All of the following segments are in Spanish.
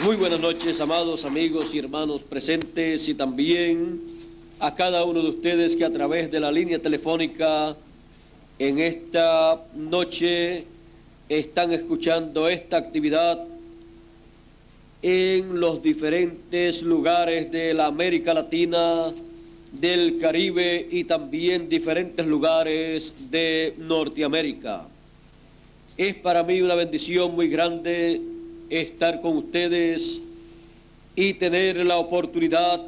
Muy buenas noches, amados amigos y hermanos presentes, y también a cada uno de ustedes que a través de la línea telefónica en esta noche están escuchando esta actividad en los diferentes lugares de la América Latina, del Caribe y también diferentes lugares de Norteamérica. Es para mí una bendición muy grande estar con ustedes y tener la oportunidad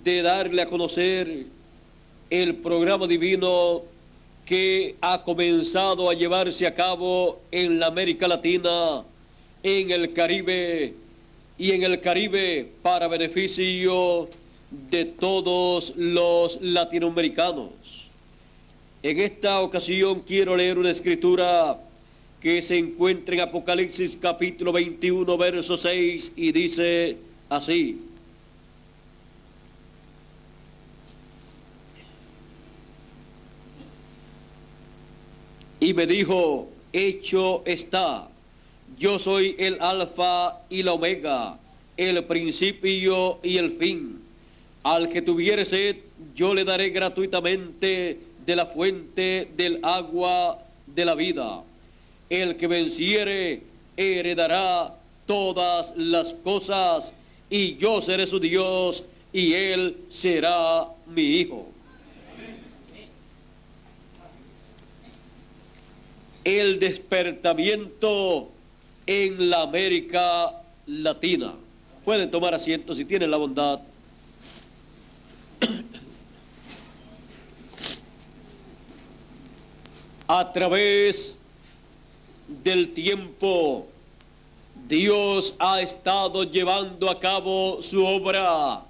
de darle a conocer el programa divino que ha comenzado a llevarse a cabo en la América Latina, en el Caribe y en el Caribe para beneficio de todos los latinoamericanos. En esta ocasión quiero leer una escritura que se encuentra en Apocalipsis capítulo 21, verso 6, y dice así: y me dijo, hecho está, yo soy el alfa y la omega, el principio y el fin. Al que tuviere sed, yo le daré gratuitamente de la fuente del agua de la vida. El que venciere heredará todas las cosas, y yo seré su Dios, y él será mi hijo. El despertamiento en la América Latina. Pueden tomar asiento si tienen la bondad. A través del tiempo, Dios ha estado llevando a cabo su obra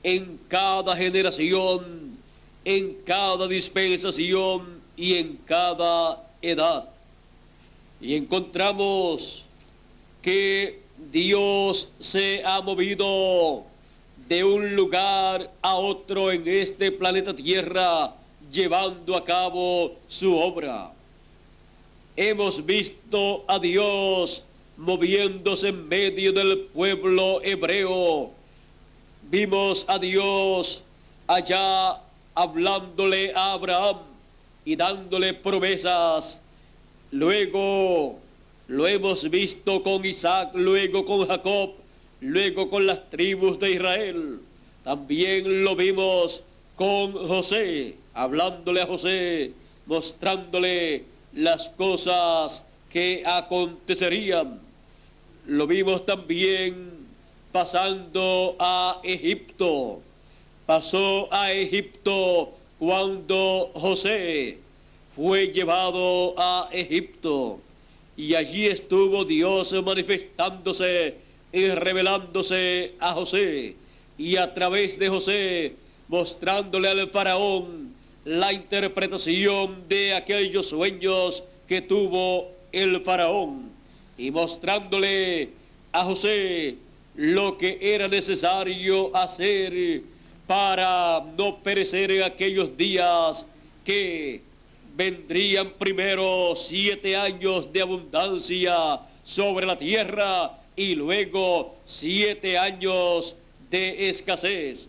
en cada generación, en cada dispensación y en cada edad. Y encontramos que Dios se ha movido de un lugar a otro en este planeta Tierra, llevando a cabo su obra. Hemos visto a Dios moviéndose en medio del pueblo hebreo. Vimos a Dios allá hablándole a Abraham y dándole promesas. Luego lo hemos visto con Isaac, luego con Jacob, luego con las tribus de Israel. También lo vimos con José, hablándole a José, mostrándole las cosas que acontecerían. Lo vimos también pasando a Egipto. Pasó a Egipto cuando José fue llevado a Egipto, y allí estuvo Dios manifestándose y revelándose a José, y a través de José mostrándole al faraón la interpretación de aquellos sueños que tuvo el faraón, y mostrándole a José lo que era necesario hacer para no perecer en aquellos días, que vendrían primero 7 años de abundancia sobre la tierra y luego 7 años de escasez.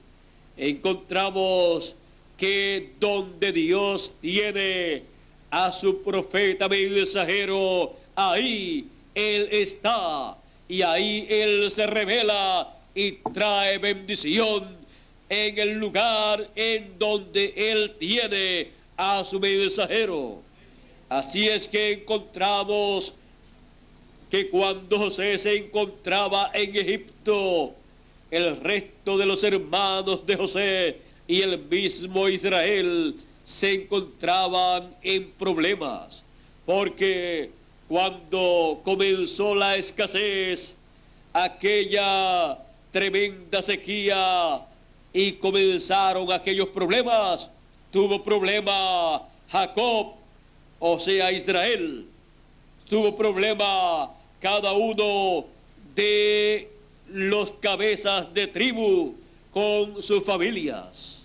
Encontramos que donde Dios tiene a su profeta mensajero, ahí Él está, y ahí Él se revela y trae bendición en el lugar en donde Él tiene a su mensajero. Así es que encontramos que cuando José se encontraba en Egipto, el resto de los hermanos de José y el mismo Israel se encontraban en problemas, porque cuando comenzó la escasez, aquella tremenda sequía, y comenzaron aquellos problemas, tuvo problema Jacob, o sea Israel, tuvo problema cada uno de los cabezas de tribu con sus familias.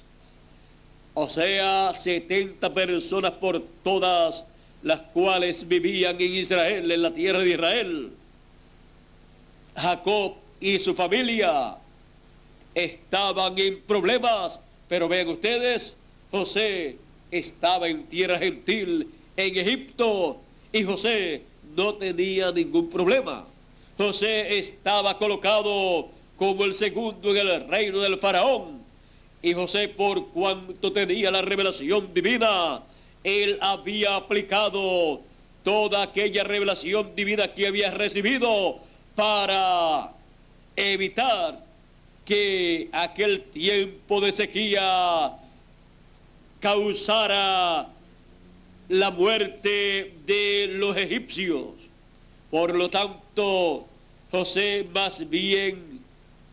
O sea, 70 personas por todas las cuales vivían en Israel, en la tierra de Israel. Jacob y su familia estaban en problemas, pero vean ustedes, José estaba en tierra gentil, en Egipto, y José no tenía ningún problema. José estaba colocado como el segundo en el reino del faraón, y José, por cuanto tenía la revelación divina, él había aplicado toda aquella revelación divina que había recibido para evitar que aquel tiempo de sequía causara la muerte de los egipcios. Por lo tanto, José más bien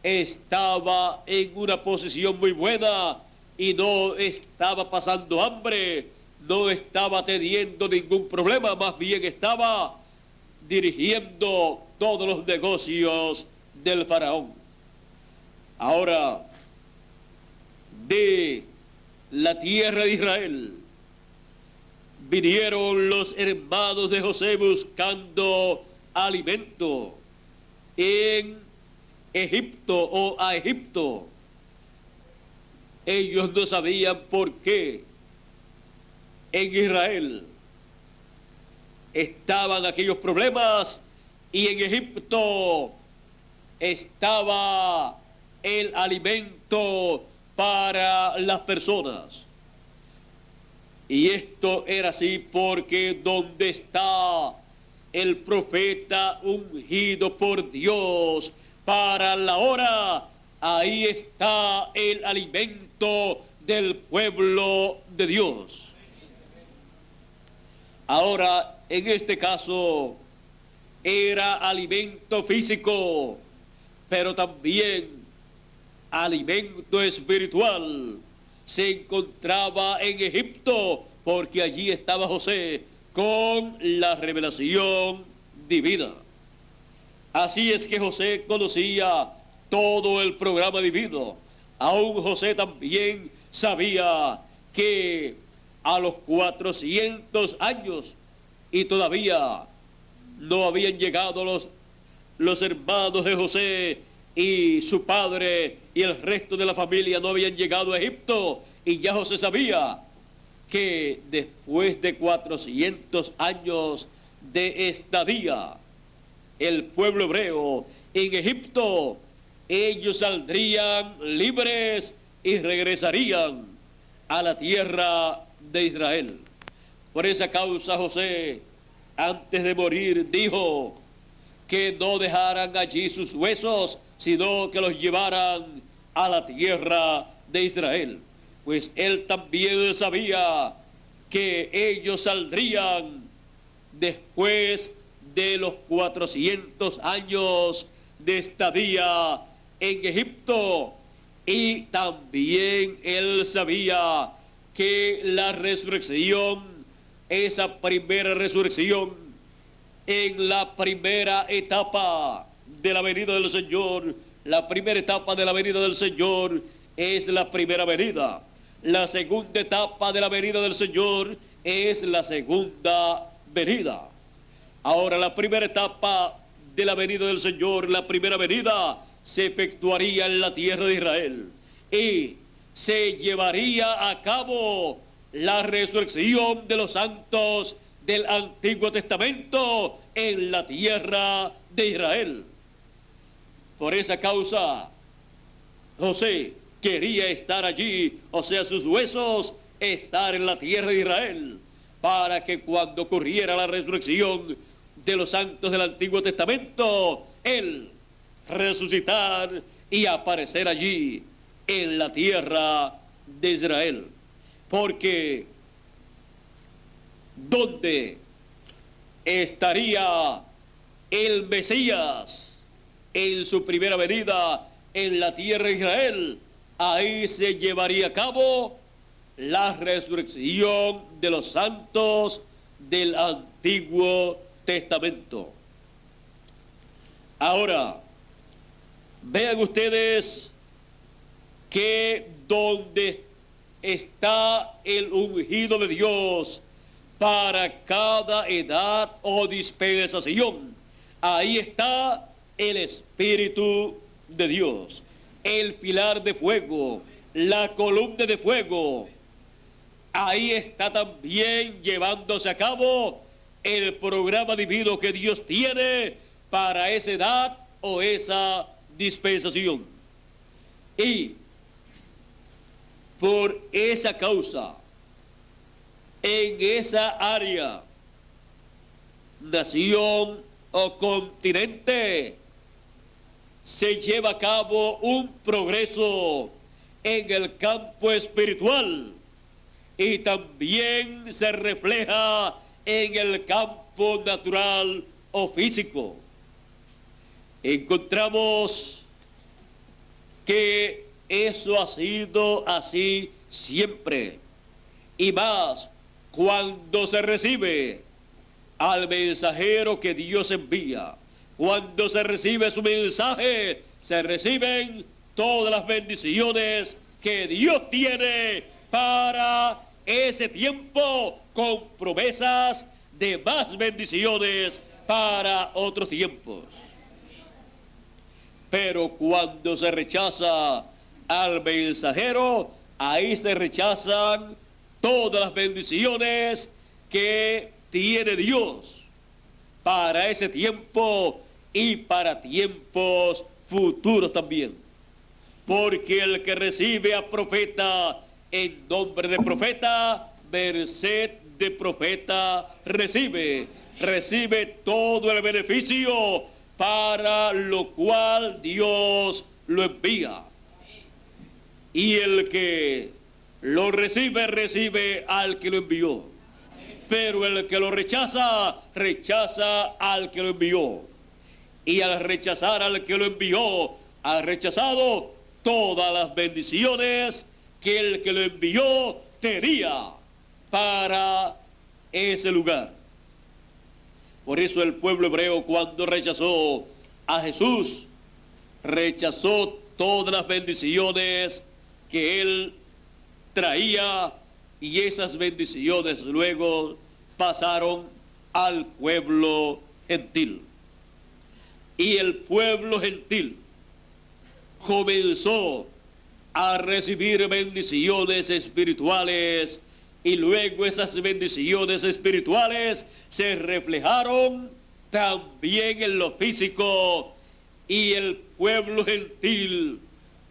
estaba en una posición muy buena y no estaba pasando hambre, no estaba teniendo ningún problema, más bien estaba dirigiendo todos los negocios del faraón. Ahora, de la tierra de Israel vinieron los hermanos de José buscando alimento en Egipto o a Egipto. Ellos no sabían por qué en Israel estaban aquellos problemas y en Egipto estaba el alimento para las personas. Y esto era así porque donde está el profeta ungido por Dios para la hora, ahí está el alimento del pueblo de Dios. Ahora, en este caso, era alimento físico, pero también alimento espiritual. Se encontraba en Egipto porque allí estaba José con la revelación divina. Así es que José conocía todo el programa divino. Aún José también sabía que a los 400 años y todavía no habían llegado los hermanos de José y su padre y el resto de la familia no habían llegado a Egipto, y ya José sabía que después de 400 años de estadía, el pueblo hebreo en Egipto, ellos saldrían libres y regresarían a la tierra de Israel. Por esa causa José, antes de morir, dijo que no dejaran allí sus huesos, sino que los llevaran a la tierra de Israel. Pues él también sabía que ellos saldrían después de los 400 años de estadía en Egipto, y también él sabía que la resurrección, esa primera resurrección, en la primera etapa de la venida del Señor, la primera etapa de la venida del Señor es la primera venida. La segunda etapa de la venida del Señor es la segunda venida. Ahora, la primera etapa de la venida del Señor, la primera venida, se efectuaría en la tierra de Israel y se llevaría a cabo la resurrección de los santos del Antiguo Testamento en la tierra de Israel. Por esa causa, José quería estar allí, o sea, sus huesos, estar en la tierra de Israel, para que cuando ocurriera la resurrección de los santos del Antiguo Testamento, él resucitar y aparecer allí en la tierra de Israel. Porque ¿dónde estaría el Mesías en su primera venida en la tierra de Israel? Ahí se llevaría a cabo la resurrección de los santos del Antiguo Testamento. Ahora, vean ustedes que donde está el ungido de Dios para cada edad o dispensación, ahí está el Espíritu de Dios, el pilar de fuego, la columna de fuego. Ahí está también llevándose a cabo el programa divino que Dios tiene para esa edad o esa dispensación. Y por esa causa, en esa área, nación o continente, se lleva a cabo un progreso en el campo espiritual y también se refleja en el campo natural o físico. Encontramos que eso ha sido así siempre, y más cuando se recibe al mensajero que Dios envía. Cuando se recibe su mensaje, se reciben todas las bendiciones que Dios tiene para ese tiempo, con promesas de más bendiciones para otros tiempos. Pero cuando se rechaza al mensajero, ahí se rechazan todas las bendiciones que tiene Dios para ese tiempo y para tiempos futuros también. Porque el que recibe a profeta en nombre de profeta, merced de profeta recibe todo el beneficio para lo cual Dios lo envía. Y el que lo recibe, recibe al que lo envió. Pero el que lo rechaza, rechaza al que lo envió. Y al rechazar al que lo envió, ha rechazado todas las bendiciones que el que lo envió tenía para ese lugar. Por eso el pueblo hebreo, cuando rechazó a Jesús, rechazó todas las bendiciones que él traía, y esas bendiciones luego pasaron al pueblo gentil. Y el pueblo gentil comenzó a recibir bendiciones espirituales, y luego esas bendiciones espirituales se reflejaron también en lo físico, y el pueblo gentil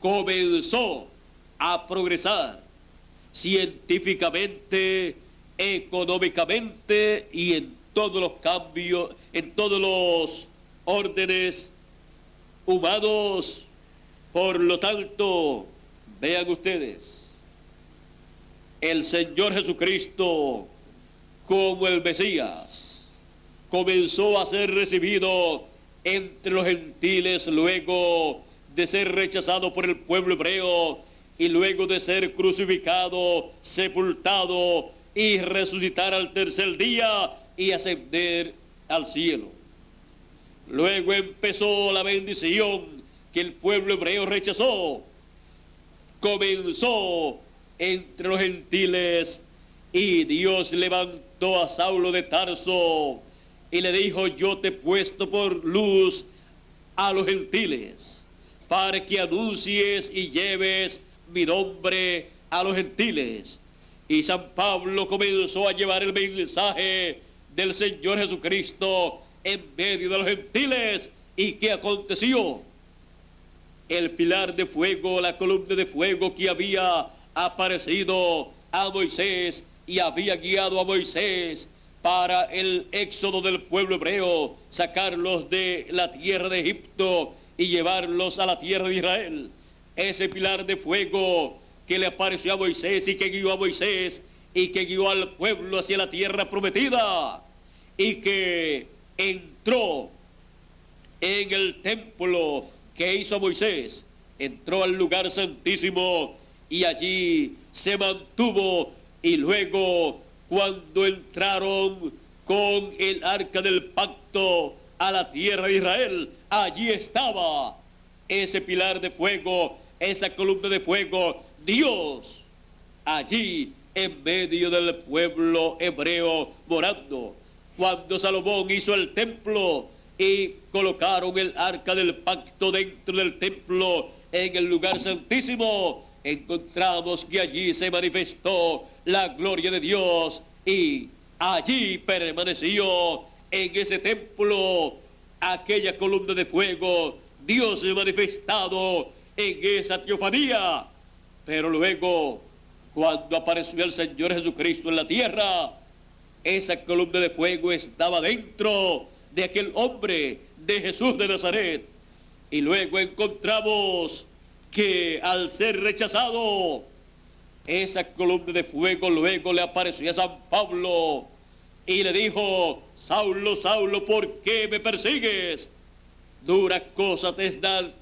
comenzó a progresar científicamente, económicamente y en todos los cambios, en todos los órdenes humanos. Por lo tanto, vean ustedes, el Señor Jesucristo, como el Mesías, comenzó a ser recibido entre los gentiles luego de ser rechazado por el pueblo hebreo, y luego de ser crucificado, sepultado y resucitar al tercer día y ascender al cielo. Luego empezó la bendición que el pueblo hebreo rechazó. Comenzó entre los gentiles, y Dios levantó a Saulo de Tarso y le dijo: yo te he puesto por luz a los gentiles, para que anuncies y lleves mi nombre a los gentiles. Y San Pablo comenzó a llevar el mensaje del Señor Jesucristo en medio de los gentiles. ¿Y qué aconteció? El pilar de fuego, la columna de fuego que había aparecido a Moisés y había guiado a Moisés para el éxodo del pueblo hebreo, sacarlos de la tierra de Egipto y llevarlos a la tierra de Israel. Ese pilar de fuego que le apareció a Moisés y que guió a Moisés y que guió al pueblo hacia la tierra prometida, y que entró en el templo que hizo Moisés, entró al lugar santísimo y allí se mantuvo. Y luego, cuando entraron con el arca del pacto a la tierra de Israel, allí estaba ese pilar de fuego, esa columna de fuego, Dios allí en medio del pueblo hebreo morando. Cuando Salomón hizo el templo, y colocaron el arca del pacto dentro del templo, en el lugar santísimo, encontramos que allí se manifestó la gloria de Dios y allí permaneció en ese templo aquella columna de fuego, Dios manifestado en esa teofanía. Pero luego, cuando apareció el Señor Jesucristo en la tierra, esa columna de fuego estaba dentro de aquel hombre, de Jesús de Nazaret. Y luego encontramos que al ser rechazado, esa columna de fuego luego le apareció a San Pablo y le dijo: Saulo, Saulo, ¿por qué me persigues? Dura cosa te es dar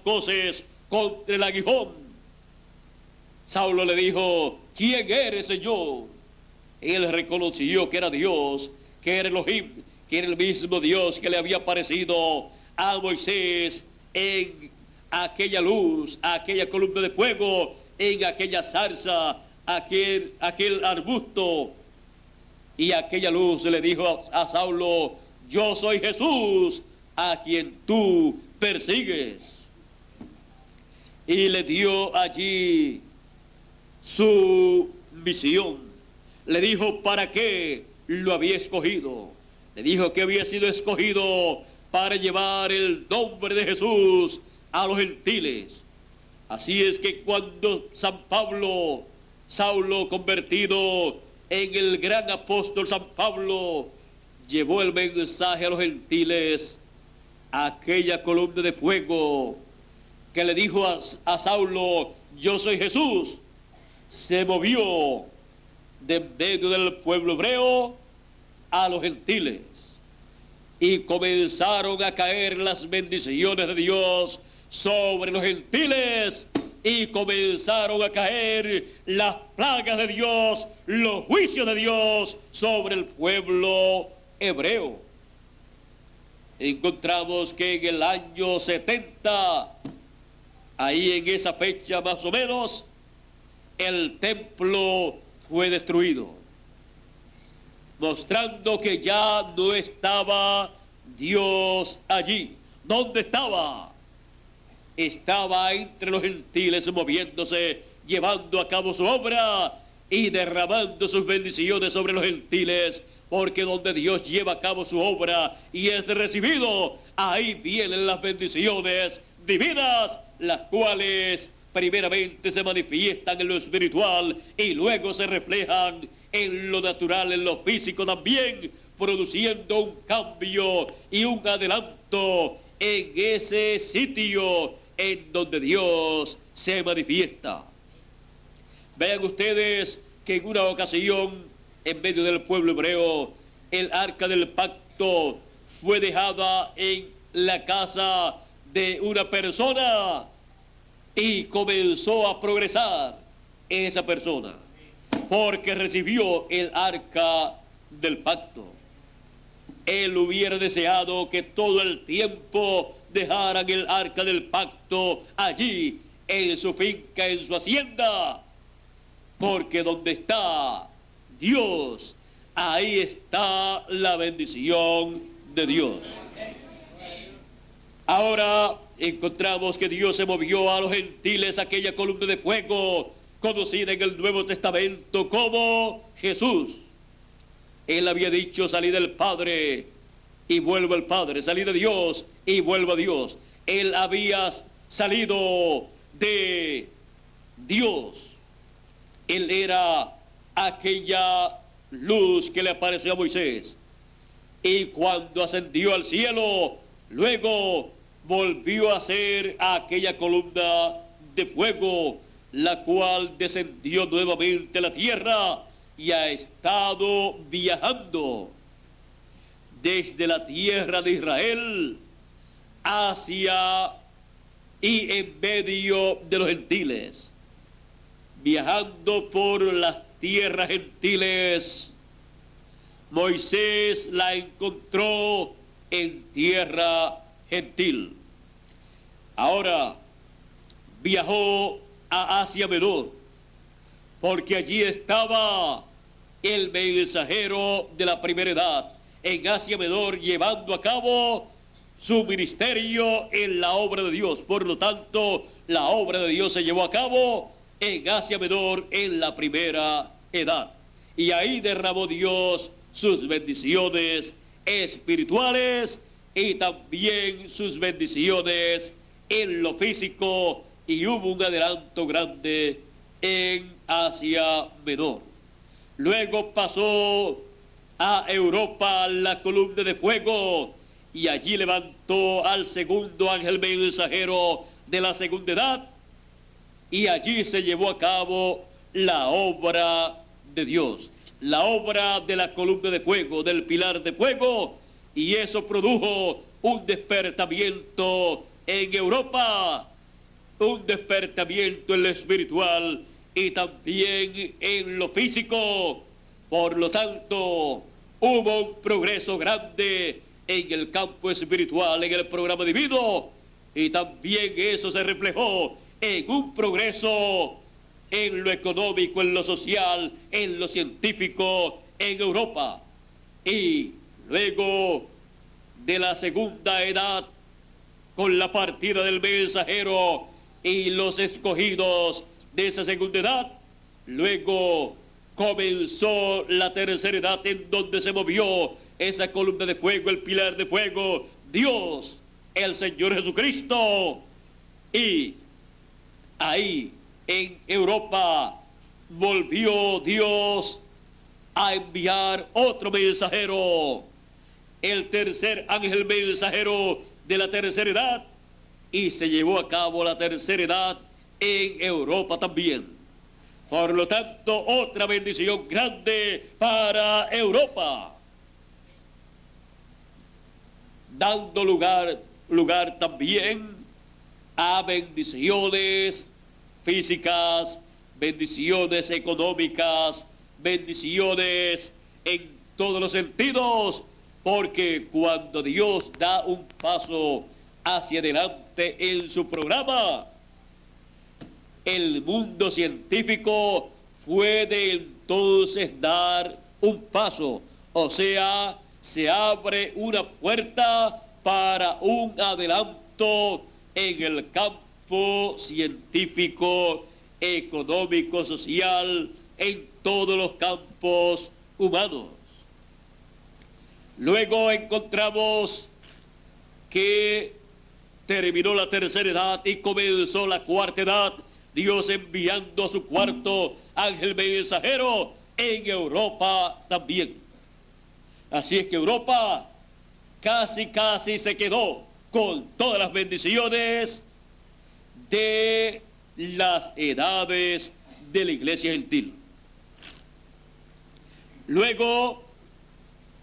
coces contra el aguijón. Saulo le dijo: ¿quién eres, Señor? Él reconoció que era Dios, que era Elohim, que era el mismo Dios que le había aparecido a Moisés en aquella luz, aquella columna de fuego, en aquella zarza, aquel arbusto. Y aquella luz le dijo a Saulo: yo soy Jesús, a quien tú persigues. Y le dio allí su misión. Le dijo para qué lo había escogido. Le dijo que había sido escogido para llevar el nombre de Jesús a los gentiles. Así es que cuando San Pablo, Saulo convertido en el gran apóstol San Pablo, llevó el mensaje a los gentiles, aquella columna de fuego que le dijo a Saulo: yo soy Jesús, se movió de medio del pueblo hebreo a los gentiles y comenzaron a caer las bendiciones de Dios sobre los gentiles y comenzaron a caer las plagas de Dios, los juicios de Dios sobre el pueblo hebreo. Encontramos que en el año 70, ahí en esa fecha más o menos, el templo fue destruido, mostrando que ya no estaba Dios allí. ¿Dónde estaba? Estaba entre los gentiles moviéndose, llevando a cabo su obra y derramando sus bendiciones sobre los gentiles, porque donde Dios lleva a cabo su obra y es recibido, ahí vienen las bendiciones divinas, las cuales primeramente se manifiestan en lo espiritual y luego se reflejan en lo natural, en lo físico también, produciendo un cambio y un adelanto en ese sitio en donde Dios se manifiesta. Vean ustedes que en una ocasión, en medio del pueblo hebreo, el arca del pacto fue dejada en la casa de una persona y comenzó a progresar esa persona, porque recibió el arca del pacto. Él hubiera deseado que todo el tiempo dejaran el arca del pacto allí, en su finca, en su hacienda, porque donde está Dios, ahí está la bendición de Dios. Ahora encontramos que Dios se movió a los gentiles, aquella columna de fuego conocida en el Nuevo Testamento como Jesús. Él había dicho: salí del Padre y vuelvo al Padre, salí de Dios y vuelvo a Dios. Él había salido de Dios. Él era aquella luz que le apareció a Moisés. Y cuando ascendió al cielo, luego volvió a ser aquella columna de fuego, la cual descendió nuevamente a la tierra y ha estado viajando desde la tierra de Israel hacia y en medio de los gentiles, viajando por las tierras gentiles. Moisés la encontró en tierra gentil. Ahora viajó a Asia Menor, porque allí estaba el mensajero de la primera edad en Asia Menor, llevando a cabo su ministerio en la obra de Dios. Por lo tanto, la obra de Dios se llevó a cabo en Asia Menor en la primera edad. Y ahí derramó Dios sus bendiciones espirituales y también sus bendiciones en lo físico, y hubo un adelanto grande en Asia Menor. Luego pasó a Europa la columna de fuego, y allí levantó al segundo ángel mensajero de la segunda edad, y allí se llevó a cabo la obra de Dios, la obra de la columna de fuego, del pilar de fuego, y eso produjo un despertamiento en Europa, un despertamiento en lo espiritual y también en lo físico. Por lo tanto, hubo un progreso grande en el campo espiritual, en el programa divino, y también eso se reflejó en un progreso en lo económico, en lo social, en lo científico, en Europa. Y luego de la segunda edad, con la partida del mensajero y los escogidos de esa segunda edad, luego comenzó la tercera edad, en donde se movió esa columna de fuego, el pilar de fuego, Dios, el Señor Jesucristo. Y ahí en Europa volvió Dios a enviar otro mensajero, el tercer ángel mensajero de la tercera edad, y se llevó a cabo la tercera edad en Europa también. Por lo tanto, otra bendición grande para Europa, dando lugar también a bendiciones físicas, bendiciones económicas, bendiciones en todos los sentidos, porque cuando Dios da un paso hacia adelante en su programa, el mundo científico puede entonces dar un paso, o sea, se abre una puerta para un adelanto en el campo científico, económico, social, en todos los campos humanos. Luego encontramos que terminó la tercera edad y comenzó la cuarta edad, Dios enviando a su cuarto ángel mensajero en Europa también. Así es que Europa casi se quedó con todas las bendiciones de las edades de la iglesia gentil. Luego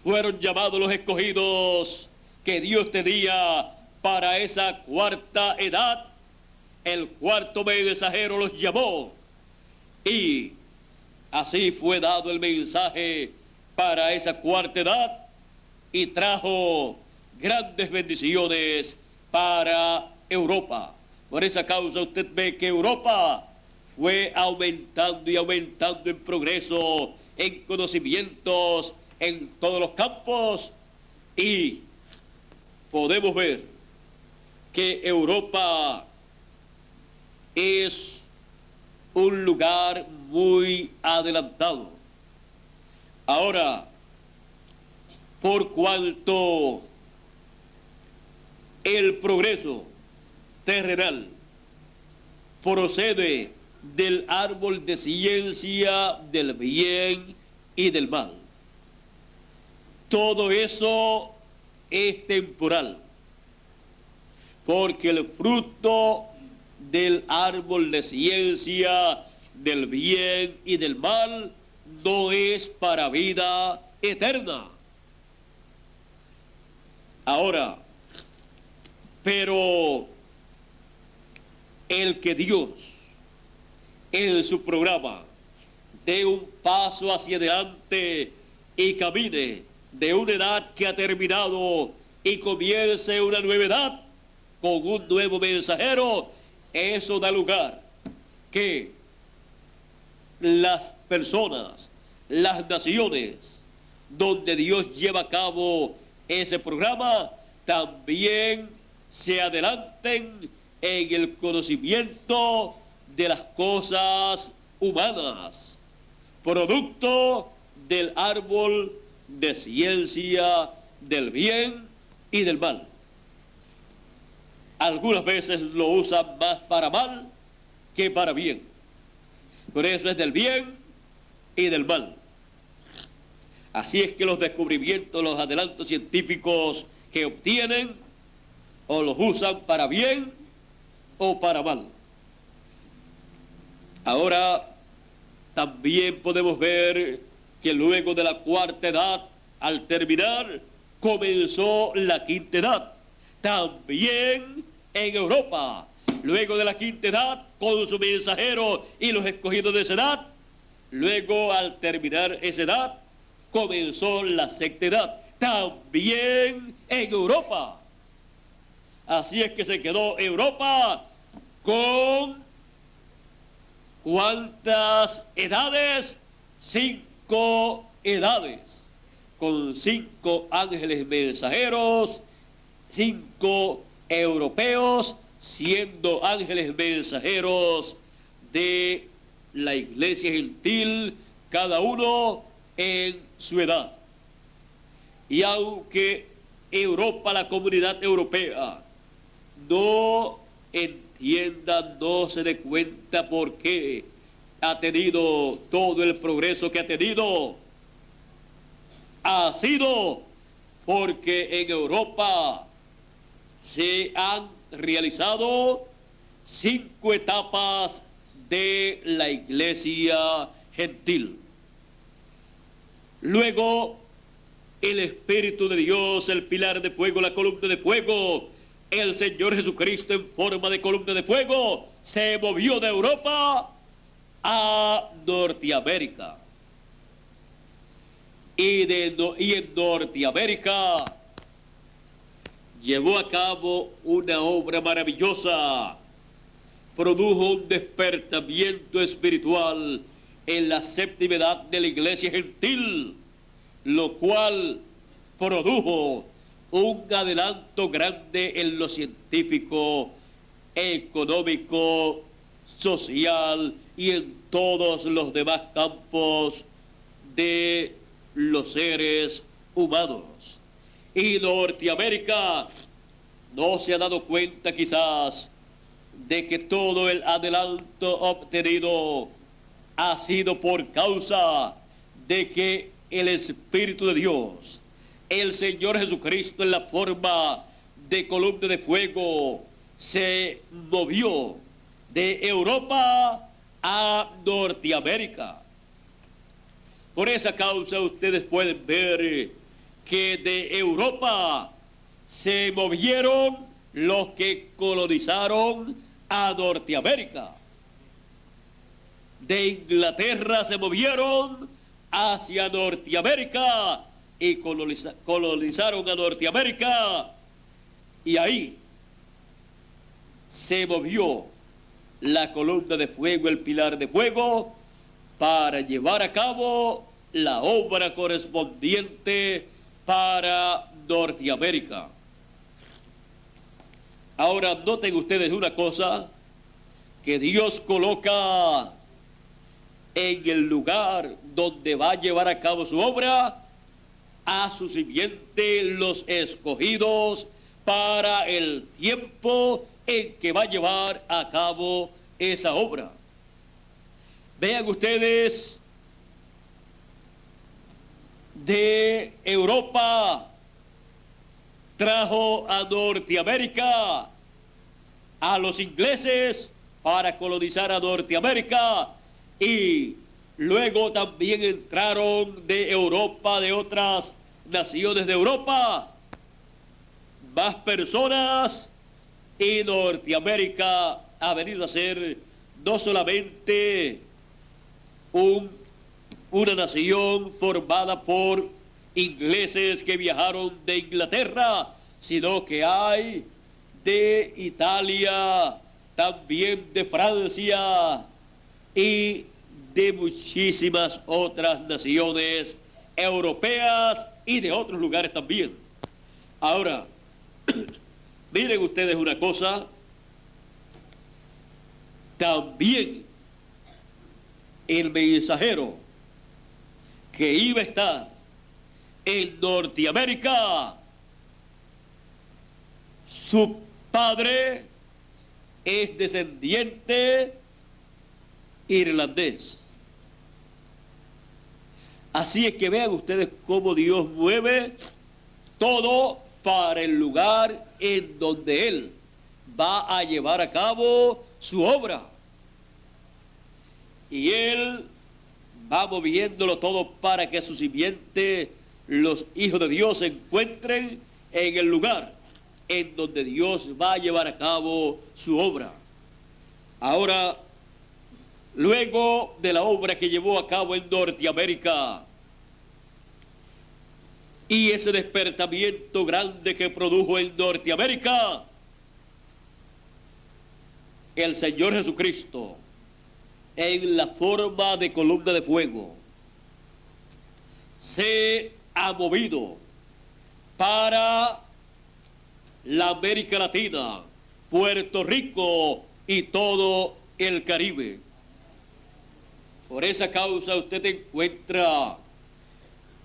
fueron llamados los escogidos que Dios tenía para esa cuarta edad. El cuarto mensajero los llamó, y así fue dado el mensaje para esa cuarta edad, y trajo grandes bendiciones para Europa. Por esa causa usted ve que Europa fue aumentando y aumentando en progreso, en conocimientos, en todos los campos, y podemos ver que Europa es un lugar muy adelantado. Ahora, por cuanto el progreso terrenal procede del árbol de ciencia del bien y del mal, todo eso es temporal, porque el fruto del árbol de ciencia del bien y del mal no es para vida eterna. Ahora, pero el que Dios en su programa dé un paso hacia adelante y camine de una edad que ha terminado y comience una nueva edad con un nuevo mensajero, eso da lugar que las personas, las naciones donde Dios lleva a cabo ese programa, también se adelanten en el conocimiento de las cosas humanas, producto del árbol de ciencia del bien y del mal. Algunas veces lo usan más para mal que para bien. Por eso es del bien y del mal. Así es que los descubrimientos, los adelantos científicos que obtienen, o los usan para bien o para mal. Ahora, también podemos ver que luego de la cuarta edad, al terminar, comenzó la quinta edad. También en Europa, luego de la quinta edad, con su mensajero y los escogidos de esa edad, luego al terminar esa edad, comenzó la sexta edad, también en Europa. Así es que se quedó Europa con ¿cuántas edades? 5 edades, con 5 ángeles mensajeros, 5 europeos, siendo ángeles mensajeros de la iglesia gentil, cada uno en su edad. Y aunque Europa, la comunidad europea, no entienda, no se dé cuenta por qué ha tenido todo el progreso que ha tenido, ha sido porque en Europa se han realizado 5 etapas de la iglesia gentil. Luego, el Espíritu de Dios, el pilar de fuego, la columna de fuego, el Señor Jesucristo en forma de columna de fuego, se movió de Europa a Norteamérica. Y en Norteamérica llevó a cabo una obra maravillosa, produjo un despertamiento espiritual en la séptima edad de la iglesia gentil, lo cual produjo un adelanto grande en lo científico, económico, social y en todos los demás campos de los seres humanos. Y Norteamérica no se ha dado cuenta quizás de que todo el adelanto obtenido ha sido por causa de que el Espíritu de Dios, el Señor Jesucristo en la forma de columna de fuego, se movió de Europa a Norteamérica. Por esa causa ustedes pueden ver que de Europa se movieron los que colonizaron a Norteamérica. De Inglaterra se movieron hacia Norteamérica y colonizaron a Norteamérica, y ahí se movió la columna de fuego, el pilar de fuego, para llevar a cabo la obra correspondiente para Norteamérica. Ahora noten ustedes una cosa, que Dios coloca en el lugar donde va a llevar a cabo su obra a su simiente, los escogidos para el tiempo en que va a llevar a cabo esa obra. Vean ustedes, de Europa trajo a Norteamérica a los ingleses para colonizar a Norteamérica, y luego también entraron de Europa, de otras naciones de Europa, más personas, y Norteamérica ha venido a ser no solamente una nación formada por ingleses que viajaron de Inglaterra, sino que hay de Italia, también de Francia y de muchísimas otras naciones europeas y de otros lugares también. Ahora, Miren ustedes una cosa, también el mensajero que iba a estar en Norteamérica, su padre es descendiente irlandés. Así es que vean ustedes cómo Dios mueve todo para el lugar en donde Él va a llevar a cabo su obra. Y Él va moviéndolo todo para que su simiente, los hijos de Dios, se encuentren en el lugar en donde Dios va a llevar a cabo su obra. Ahora, luego de la obra que llevó a cabo en Norteamérica y ese despertamiento grande que produjo en Norteamérica, el Señor Jesucristo, en la forma de columna de fuego, se ha movido para la América Latina, Puerto Rico y todo el Caribe. Por esa causa usted encuentra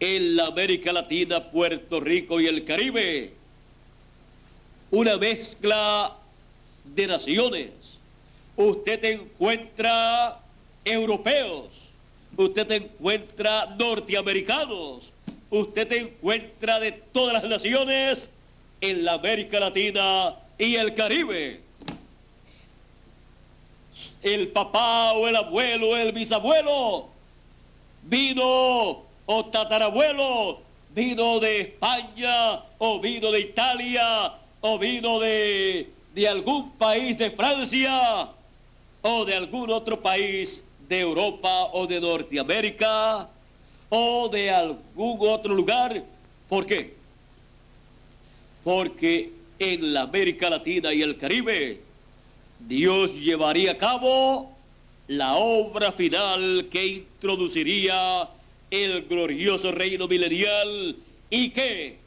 en la América Latina, Puerto Rico y el Caribe una mezcla de naciones. Usted encuentra europeos, usted encuentra norteamericanos, usted encuentra de todas las naciones en la América Latina y el Caribe. El papá o el abuelo o el bisabuelo vino, o tatarabuelo vino de España, o vino de Italia, o vino de algún país de Francia, o de algún otro país de Europa o de Norteamérica, o de algún otro lugar. ¿Por qué? Porque en la América Latina y el Caribe Dios llevaría a cabo la obra final que introduciría el glorioso reino milenial y que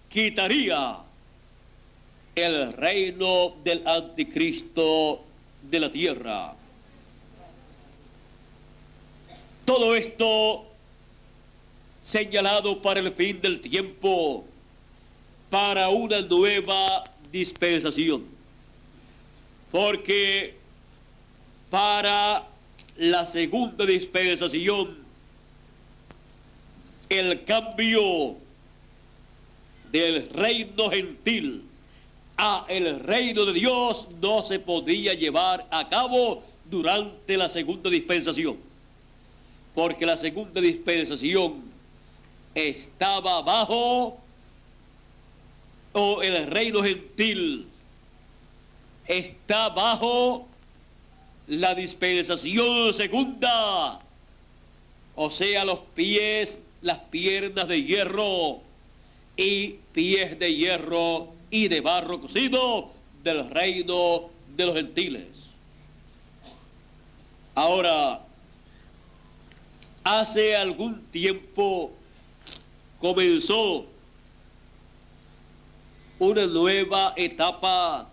quitaría el reino del anticristo de la tierra. Todo esto señalado para el fin del tiempo, para una nueva dispensación, porque para la segunda dispensación el cambio del reino gentil a el reino de Dios no se podía llevar a cabo durante la segunda dispensación, porque la segunda dispensación estaba bajo, o el reino gentil está bajo la dispensación segunda, o sea, los pies, las piernas de hierro y pies de hierro y de barro cocido del reino de los gentiles. Ahora, hace algún tiempo comenzó una nueva etapa,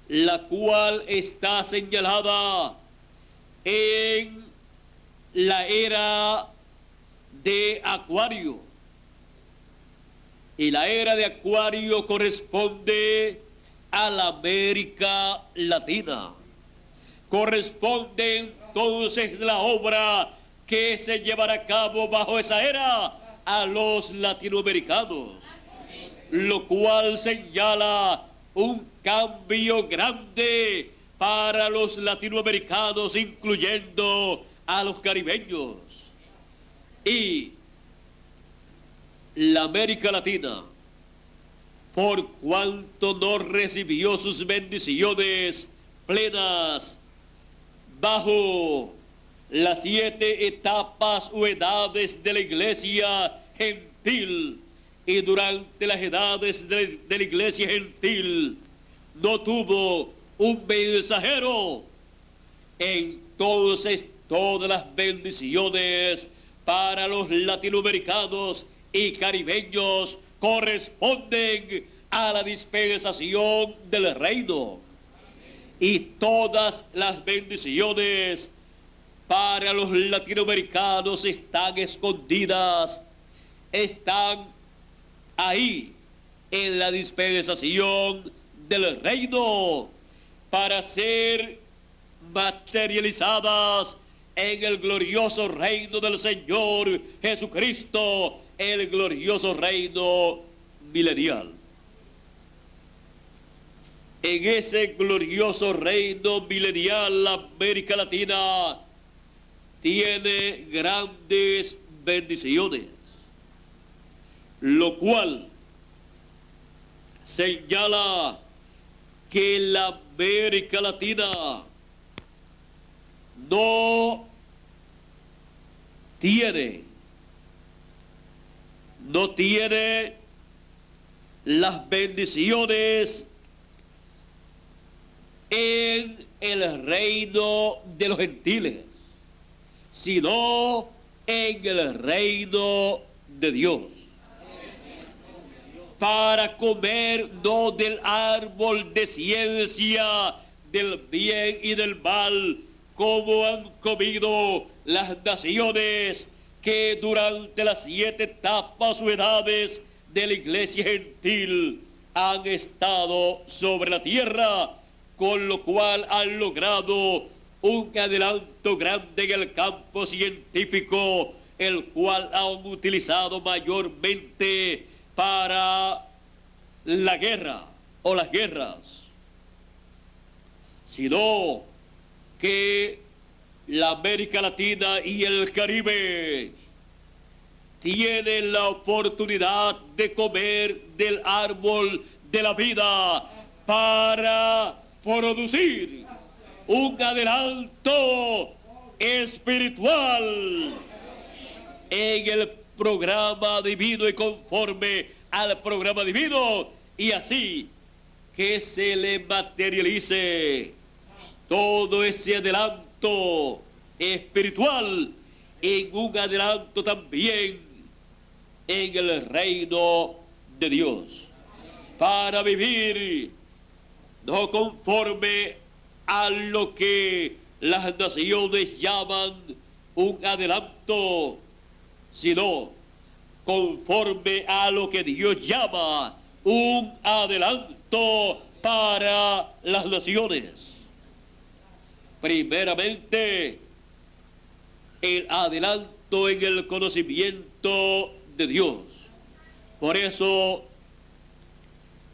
la cual está señalada en la era de Acuario. Y la era de Acuario corresponde a la América Latina. Corresponde entonces la obra que se llevará a cabo bajo esa era a los latinoamericanos, lo cual señala un cambio grande para los latinoamericanos, incluyendo a los caribeños. Y la América Latina, por cuanto no recibió sus bendiciones plenas bajo las 7 etapas o edades de la iglesia gentil, y durante las edades de la iglesia gentil no tuvo un mensajero, entonces todas las bendiciones para los latinoamericanos y caribeños corresponden a la dispensación del reino. Y todas las bendiciones para los latinoamericanos están escondidas, están ahí en la dispensación del reino para ser materializadas en el glorioso reino del Señor Jesucristo, el glorioso reino milenial. En ese glorioso reino milenial, la América Latina tiene grandes bendiciones, lo cual señala que la América Latina no tiene las bendiciones en el reino de los gentiles, sino en el reino de Dios. Para comer no del árbol de ciencia del bien y del mal, como han comido las naciones que durante las 7 etapas o edades de la iglesia gentil han estado sobre la tierra, con lo cual han logrado un adelanto grande en el campo científico, el cual han utilizado mayormente para la guerra o las guerras, sino que la América Latina y el Caribe tienen la oportunidad de comer del árbol de la vida para producir un adelanto espiritual en el programa divino y conforme al programa divino, y así que se le materialice todo ese adelanto espiritual en un adelanto también en el reino de Dios, para vivir no conforme a lo que las naciones llaman un adelanto, sino conforme a lo que Dios llama un adelanto para las naciones. Primeramente, el adelanto en el conocimiento de Dios. Por eso,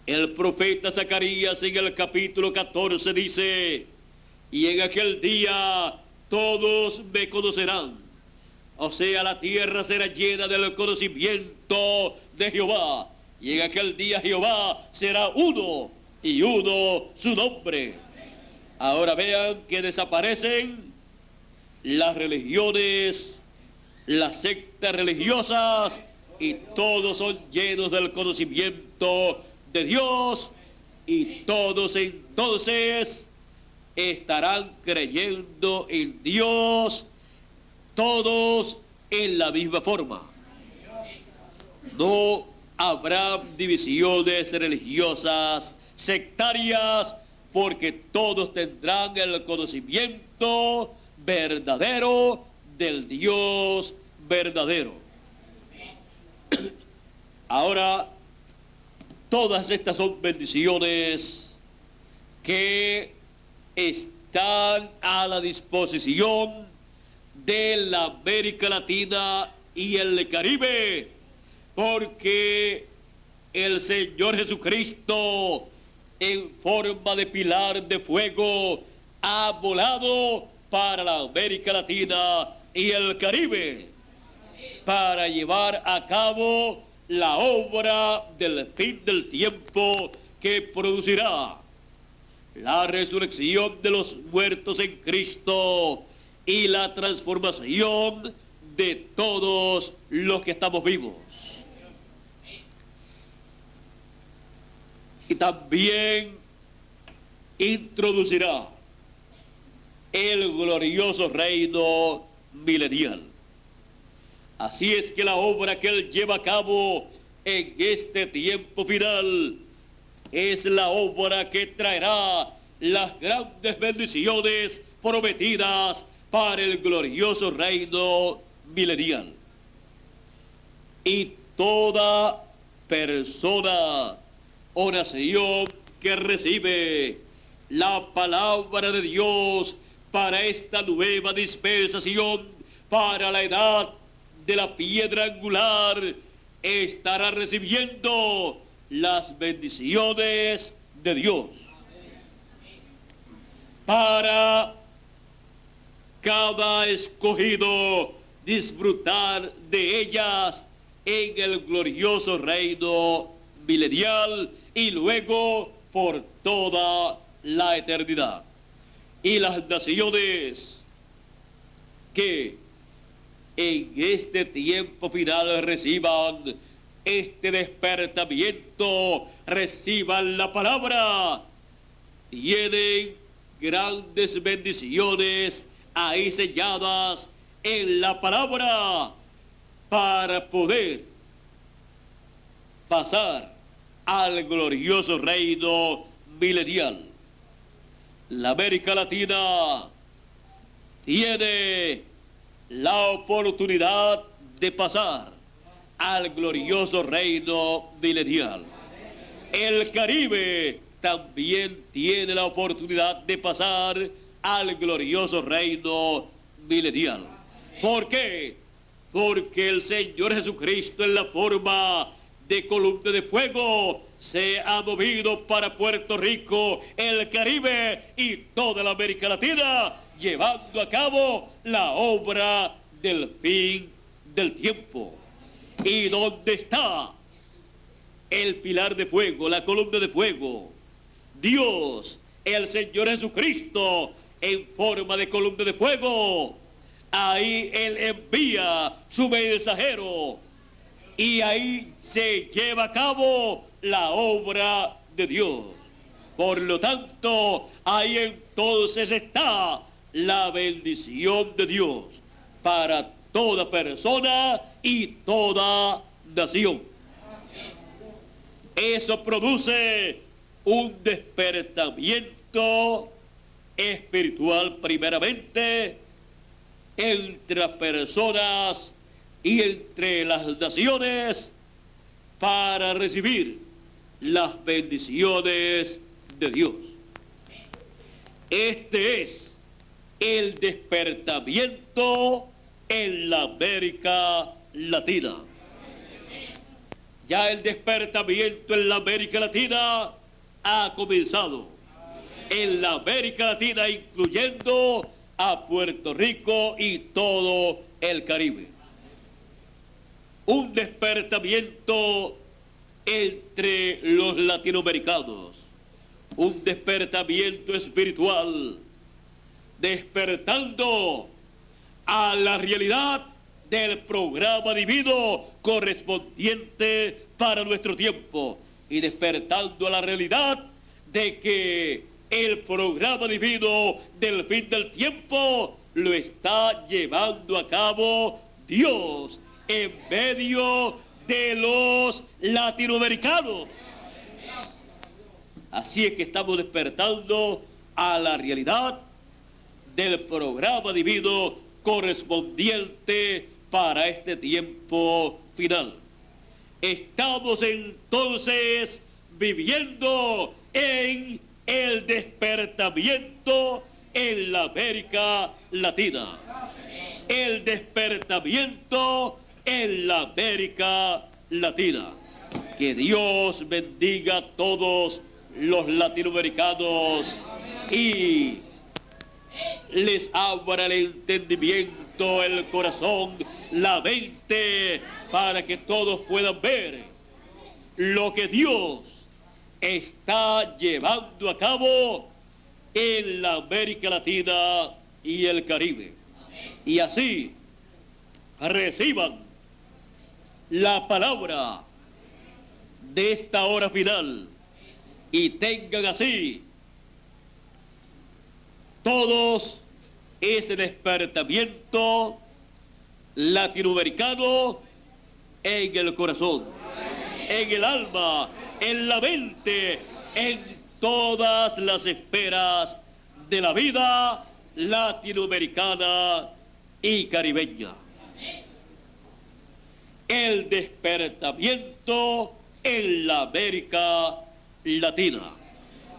el profeta Zacarías en el capítulo 14 dice: y en aquel día todos me conocerán. O sea, la tierra será llena del conocimiento de Jehová. Y en aquel día Jehová será uno, y uno su nombre. Ahora vean que desaparecen las religiones, las sectas religiosas, y todos son llenos del conocimiento de Dios, y todos entonces estarán creyendo en Dios, todos en la misma forma. No habrá divisiones religiosas, sectarias, porque todos tendrán el conocimiento verdadero del Dios verdadero. Ahora, todas estas son bendiciones que están a la disposición de la América Latina y el Caribe, porque el Señor Jesucristo, en forma de pilar de fuego, ha volado para la América Latina y el Caribe para llevar a cabo la obra del fin del tiempo, que producirá la resurrección de los muertos en Cristo y la transformación de todos los que estamos vivos. Y también introducirá el glorioso reino milenial. Así es que la obra que Él lleva a cabo en este tiempo final es la obra que traerá las grandes bendiciones prometidas para el glorioso reino milenial. Y toda persona o nación que recibe la palabra de Dios para esta nueva dispensación, para la edad de la piedra angular, estará recibiendo las bendiciones de Dios. Para cada escogido disfrutar de ellas en el glorioso reino milenial y luego por toda la eternidad. Y las naciones que en este tiempo final reciban este despertamiento, reciban la palabra, tienen grandes bendiciones ahí selladas en la palabra para poder pasar al glorioso reino milenial. La América Latina tiene la oportunidad de pasar al glorioso reino milenial. El Caribe también tiene la oportunidad de pasar al glorioso reino milenial. ¿Por qué? Porque el Señor Jesucristo en la forma de columna de fuego se ha movido para Puerto Rico, el Caribe y toda la América Latina, llevando a cabo la obra del fin del tiempo. ¿Y dónde está el pilar de fuego, la columna de fuego? Dios, el Señor Jesucristo, en forma de columna de fuego. Ahí Él envía su mensajero y ahí se lleva a cabo la obra de Dios. Por lo tanto, ahí entonces está la bendición de Dios para toda persona y toda nación. Eso produce un despertamiento espiritual primeramente entre las personas y entre las naciones para recibir las bendiciones de Dios. Este es el despertamiento en la América Latina. Ya el despertamiento en la América Latina ha comenzado. En la América Latina, incluyendo a Puerto Rico y todo el Caribe. Un despertamiento entre los latinoamericanos, un despertamiento espiritual, despertando a la realidad del programa divino correspondiente para nuestro tiempo y despertando a la realidad de que el programa divino del fin del tiempo lo está llevando a cabo Dios en medio de los latinoamericanos. Así es que estamos despertando a la realidad del programa divino correspondiente para este tiempo final. Estamos entonces viviendo en el despertamiento en la América Latina. El despertamiento en la América Latina. Que Dios bendiga a todos los latinoamericanos y les abra el entendimiento, el corazón, la mente, para que todos puedan ver lo que Dios está llevando a cabo en la América Latina y el Caribe. Y así reciban la palabra de esta hora final y tengan así todos ese despertamiento latinoamericano en el corazón, en el alma, en la mente, en todas las esferas de la vida latinoamericana y caribeña. El despertamiento en la América Latina.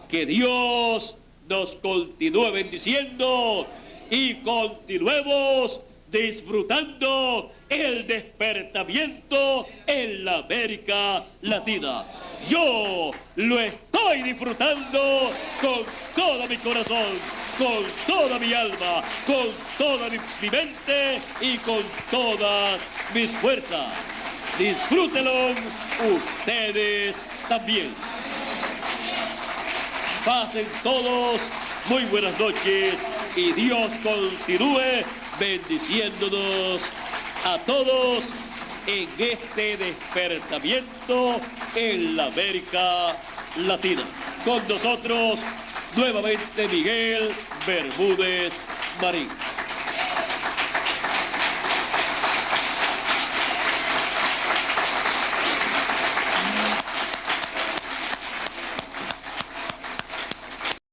Que Dios nos continúe bendiciendo y continuemos disfrutando el despertamiento en la América Latina. Yo lo estoy disfrutando con todo mi corazón, con toda mi alma, con toda mi mente y con todas mis fuerzas. Disfrútenlo ustedes también. Pasen todos muy buenas noches y Dios continúe bendiciéndonos a todos en este despertamiento en la América Latina. Con nosotros nuevamente Miguel Bermúdez Marín.